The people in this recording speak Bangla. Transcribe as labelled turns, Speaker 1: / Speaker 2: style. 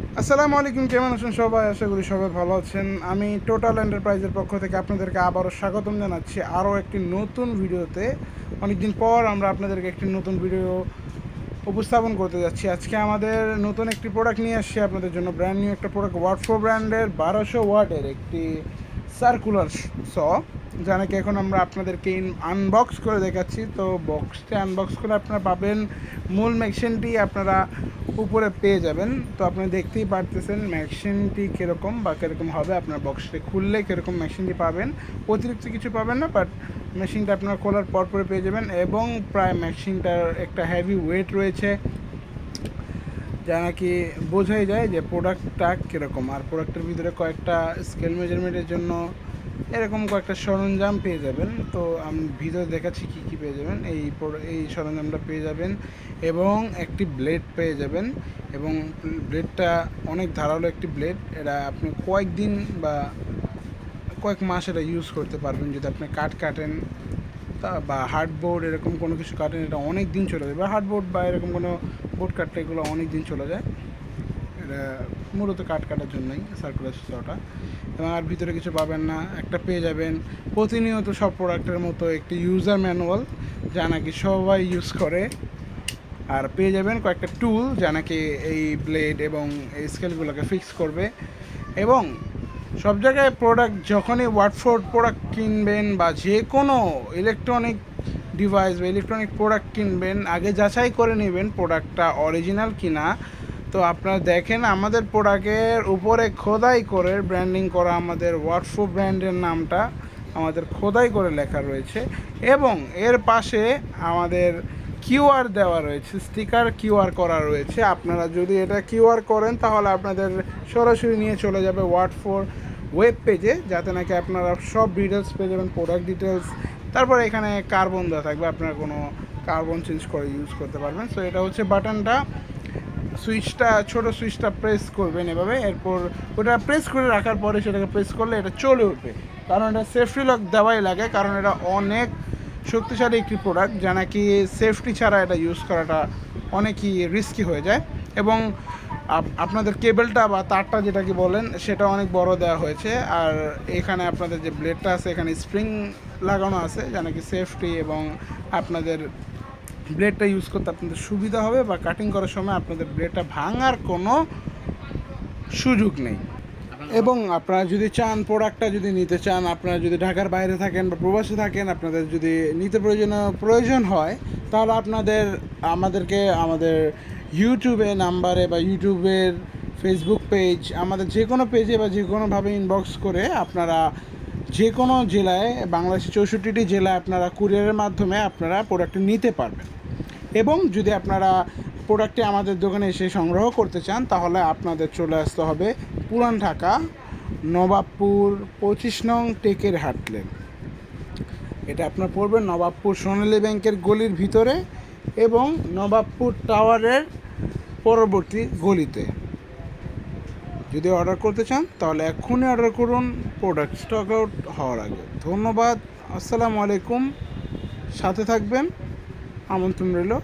Speaker 1: আসসালামু আলাইকুম, কেমন আছেন সবাই? আশা করি সবাই ভালো আছেন। আমি টোটাল এন্টারপ্রাইজের পক্ষ থেকে আপনাদেরকে আবারও স্বাগতম জানাচ্ছি আরও একটি নতুন ভিডিওতে। অনেকদিন পর আমরা আপনাদেরকে একটি নতুন ভিডিও উপস্থাপন করতে যাচ্ছি। আজকে আমাদের নতুন একটি প্রোডাক্ট নিয়ে আসছি আপনাদের জন্য, ব্র্যান্ড নিউ একটা প্রোডাক্ট, ওয়াটফো ব্র্যান্ডের 1200 ওয়াটের একটি সার্কুলার স, যা নাকি এখন আমরা আপনাদেরকে আনবক্স করে দেখাচ্ছি। তো বক্সটি আনবক্স করে আপনারা পাবেন, মূল মেশিনটি আপনারা উপরে পেয়ে যাবেন। তো আপনি দেখতেই পারতেছেন মেশিনটি কীরকম বা কীরকম হবে। আপনার বক্সটি খুললে কীরকম মেশিনটি পাবেন, অতিরিক্ত কিছু পাবেন না, বাট মেশিনটা আপনারা খোলার পরে পেয়ে যাবেন। এবং প্রায় মেশিনটার একটা হেভি ওয়েট রয়েছে, যা নাকি বোঝাই যায় যে প্রোডাক্টটা কীরকম। আর প্রোডাক্টের ভিতরে কয়েকটা স্কেল মেজারমেন্টের জন্য এরকম কয়েকটা সরঞ্জাম পেয়ে যাবেন। তো আমি ভিতরে দেখাচ্ছি কী কী পেয়ে যাবেন। এই সরঞ্জামটা পেয়ে যাবেন এবং একটি ব্লেড পেয়ে যাবেন। এবং ব্লেডটা অনেক ধারালো একটি ব্লেড। এটা আপনি কয়েকদিন বা কয়েক মাস এটা ইউজ করতে পারবেন। যদি আপনি কাটেন বা হার্ডবোর্ড এরকম কোনো কিছু কাটেন, এটা অনেক দিন চলে যায়। বা হার্ডবোর্ড বা এরকম কোনো বোর্ড কাটলে এগুলো অনেক দিন চলে যায়। এটা মূলত কাটার জন্যই সার্কুলার সটা। এবং আর ভিতরে কিছু পাবেন না। একটা পেয়ে যাবেন প্রতিনিয়ত সব প্রোডাক্টের মতো একটি ইউজার ম্যানুয়াল, যা নাকি সবাই ইউজ করে। আর পেয়ে যাবেন কয়েকটা টুল, যা নাকি এই ব্লেড এবং এই স্কেলগুলোকে ফিক্স করবে। এবং সব জায়গায় প্রোডাক্ট, যখনই ওয়াটফোর্ড প্রোডাক্ট কিনবেন বা যে কোনো ইলেকট্রনিক ডিভাইস বা ইলেকট্রনিক প্রোডাক্ট কিনবেন, আগে যাচাই করে নেবেন প্রোডাক্টটা অরিজিনাল কিনা। তো আপনারা দেখেন আমাদের প্রোডাক্টের উপরে খোদাই করে ব্র্যান্ডিং করা আমাদের ওয়াটফো ব্র্যান্ডের নামটা আমাদের খোদাই করে লেখা রয়েছে। এবং এর পাশে আমাদের কিউআর দেওয়া রয়েছে, স্টিকার কিউআর করা রয়েছে। আপনারা যদি এটা কিউআর করেন তাহলে আপনাদের সরাসরি নিয়ে চলে যাবে ওয়াটফোর ওয়েব পেজে, যাতে নাকি আপনারা সব ডিটেলস পেয়ে যাবেন, প্রোডাক্ট ডিটেলস। তারপরে এখানে কার্বন দেওয়া থাকবে, আপনারা কোনো কার্বন চেঞ্জ করে ইউজ করতে পারবেন। সো এটা হচ্ছে বাটনটা, সুইচটা, ছোটো সুইচটা প্রেস করবেন এভাবে। এরপর ওটা প্রেস করে রাখার পরে সেটাকে প্রেস করলে এটা চলে উঠবে। কারণ এটা সেফটি লক দেওয়াই লাগে, কারণ এটা অনেক শক্তিশালী একটি প্রোডাক্ট, যা নাকি সেফটি ছাড়া এটা ইউজ করাটা অনেকই রিস্কি হয়ে যায়। এবং আপনাদের কেবেলটা বা তারটা যেটা কি বলেন, সেটা অনেক বড় দেওয়া হয়েছে। আর এখানে আপনাদের যে ব্লেডটা আছে, এখানে স্প্রিং লাগানো আছে, যা নাকি সেফটি এবং আপনাদের ব্লেডটা ইউজ করতে আপনাদের সুবিধা হবে, বা কাটিং করার সময় আপনাদের ব্লেডটা ভাঙার কোনো সুযোগ নেই। এবং আপনারা যদি চান, প্রোডাক্টটা যদি নিতে চান, আপনারা যদি ঢাকার বাইরে থাকেন বা প্রবাসে থাকেন, আপনাদের যদি নিতে প্রয়োজন হয়, তাহলে আমাদের ইউটিউবে নাম্বারে বা ইউটিউবের ফেসবুক পেজ, আমাদের যে কোনো পেজে বা যে কোনোভাবে ইনবক্স করে আপনারা যে কোনো জেলায়, বাংলাদেশের 64টি জেলায় আপনারা কুরিয়ারের মাধ্যমে আপনারা প্রোডাক্টটি নিতে পারবেন। এবং যদি আপনারা প্রোডাক্টটি আমাদের দোকানে এসে সংগ্রহ করতে চান, তাহলে আপনাদের চলে আসতে হবে পুরান ঢাকা, নবাবপুর 25 নং টেকের হাটলেন। এটা আপনার পড়বেন নবাবপুর সোনালী ব্যাংকের গলির ভিতরে এবং নবাবপুর টাওয়ারের পরবর্তী গলিতে। যদি অর্ডার করতে চান তাহলে এক্ষুনি অর্ডার করুন, প্রোডাক্ট স্টক আউট হওয়ার আগে। ধন্যবাদ, আসসালামু আলাইকুম, সাথে থাকবেন, আমন্ত্রণ রইল।